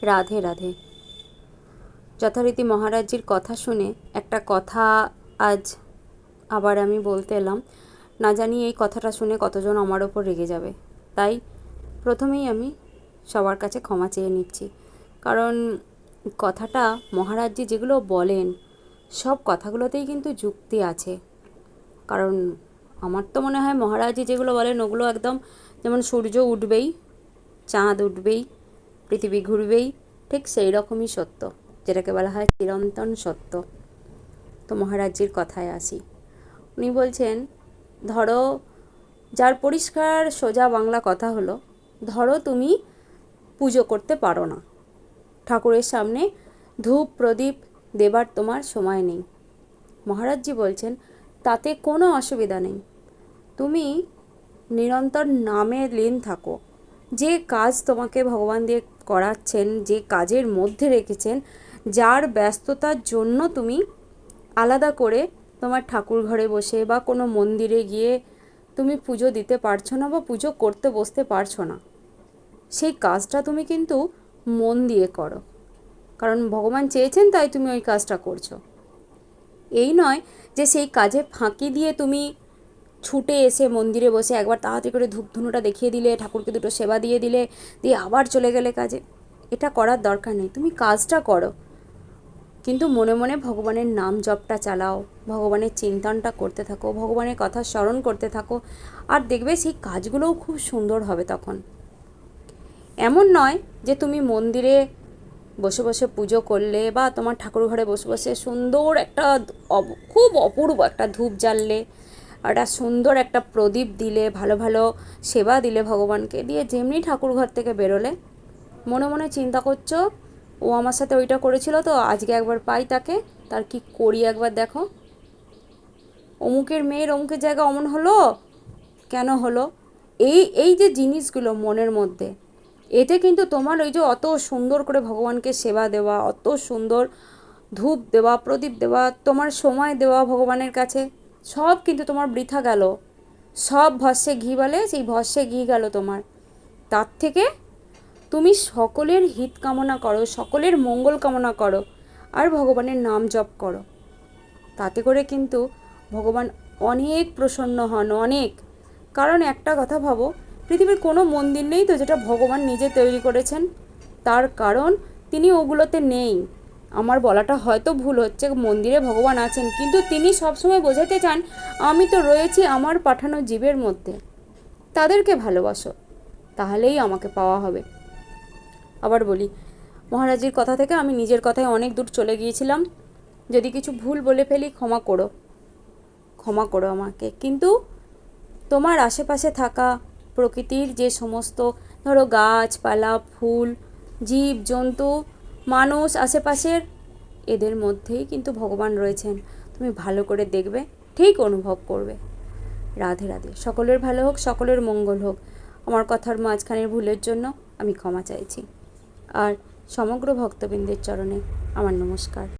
রাধে রাধে। যথারীতি মহারাজজির কথা শুনে একটা কথা আজ আবার আমি বলতে এলাম। না জানি এই কথাটা শুনে কতজন আমার ওপর রেগে যাবে, তাই প্রথমেই আমি সবার কাছে ক্ষমা চেয়ে নিচ্ছি। কারণ কথাটা মহারাজজি যেগুলো বলেন সব কথাগুলোতেই কিন্তু যুক্তি আছে। কারণ আমার তো মনে হয় মহারাজজি যেগুলো বলেন ওগুলো একদম যেমন সূর্য উঠবেই, চাঁদ উঠবেই, পৃথিবী ঘুরবেই, ঠিক সেই রকমই সত্য, যেটাকে বলা হয় চিরন্তন সত্য। তো মহারাজজির কথায় আসি। উনি বলছেন, ধরো, যার পরিষ্কার সোজা বাংলা কথা হলো, ধরো তুমি পুজো করতে পারো না, ঠাকুরের সামনে ধূপ প্রদীপ দেবার তোমার সময় নেই। মহারাজজি বলছেন তাতে কোনো অসুবিধা নেই, তুমি নিরন্তর নামে লীন থাকো। যে কাজ তোমাকে ভগবান দিয়ে করাচ্ছেন, যে কাজের মধ্যে রেখেছেন, যার ব্যস্ততার জন্য তুমি আলাদা করে তোমার ঠাকুর ঘরে বসে বা কোনো মন্দিরে গিয়ে তুমি পুজো দিতে পারছো না বা পুজো করতে বসতে পারছো না, সেই কাজটা তুমি কিন্তু মন দিয়ে করো। কারণ ভগবান চেয়েছেন তাই তুমি ওই কাজটা করছো। এই নয় যে সেই কাজে ফাঁকি দিয়ে তুমি ছুটে এসে মন্দিরে বসে একবার তাড়াতাড়ি করে ধূপধুনোটা দেখিয়ে দিলে, ঠাকুরকে দুটো সেবা দিয়ে দিলে, দিয়ে আবার চলে গেলে কাজে। এটা করার দরকার নেই। তুমি কাজটা করো, কিন্তু মনে মনে ভগবানের নাম জপটা চালাও, ভগবানের চিন্তনটা করতে থাকো, ভগবানের কথা স্মরণ করতে থাকো, আর দেখবে সেই কাজগুলোও খুব সুন্দর হবে তখন। এমন নয় যে তুমি মন্দিরে বসে বসে পুজো করলে বা তোমার ঠাকুর ঘরে বসে বসে সুন্দর একটা খুব অপূর্ব একটা ধূপ জ্বাললে, একটা সুন্দর একটা প্রদীপ দিলে, ভালো ভালো সেবা দিলে ভগবানকে, দিয়ে যেমনি ঠাকুর ঘর থেকে বেরোলে মনে মনে চিন্তা করছো, ও আমার সাথে ওইটা করেছিল তো আজকে একবার পাই তাকে, তার কি করি একবার দেখো। অমুকের মেয়ের অমুকের জায়গা অমন হলো, কেন হলো? এই এই যে জিনিসগুলো মনের মধ্যে, এতে কিন্তু তোমার ওই যে অত সুন্দর করে ভগবানকে সেবা দেওয়া, অত সুন্দর ধূপ দেওয়া, প্রদীপ দেওয়া, তোমার সময় দেওয়া ভগবানের কাছে, সব কিন্তু তোমার বৃথা গেল। সব ভস্যে ঘি বলে, সেই ভস্যে ঘি গেল তোমার। তার থেকে তুমি সকলের হিত কামনা করো, সকলের মঙ্গল কামনা করো, আর ভগবানের নাম জপ করো। তাতে করে কিন্তু ভগবান অনেক প্রসন্ন হন, অনেক। কারণ একটা কথা ভাবো, পৃথিবীর কোনো মন্দির নেই তো যেটা ভগবান নিজে তৈরি করেছেন। তার কারণ তিনি ওগুলোতে নেই। আমার বলাটা হয়তো ভুল হচ্ছে, মন্দিরে ভগবান আছেন, কিন্তু তিনি সবসময় বোঝাতে চান আমি তো রয়েছি আমার পাঠানো জীবের মধ্যে, তাদেরকে ভালোবাসো, তাহলেই আমাকে পাওয়া হবে। আবার বলি, মহারাজের কথা থেকে আমি নিজের কথায় অনেক দূর চলে গিয়েছিলাম। যদি কিছু ভুল বলে ফেলি ক্ষমা করো, ক্ষমা করো আমাকে। কিন্তু তোমার আশেপাশে থাকা প্রকৃতির যে সমস্ত, ধরো গাছপালা, ফুল, জীব জন্তু, মানুষ আশেপাশের, এদের মধ্যেই কিন্তু ভগবান রয়েছেন। তুমি ভালো করে দেখবে, ঠিক অনুভব করবে। রাধে রাধে। সকলের ভালো হোক, সকলের মঙ্গল হোক। আমার কথার মাঝখানের ভুলের জন্য আমি ক্ষমা চাইছি। আর সমগ্র ভক্তবৃন্দের চরণে আমার নমস্কার।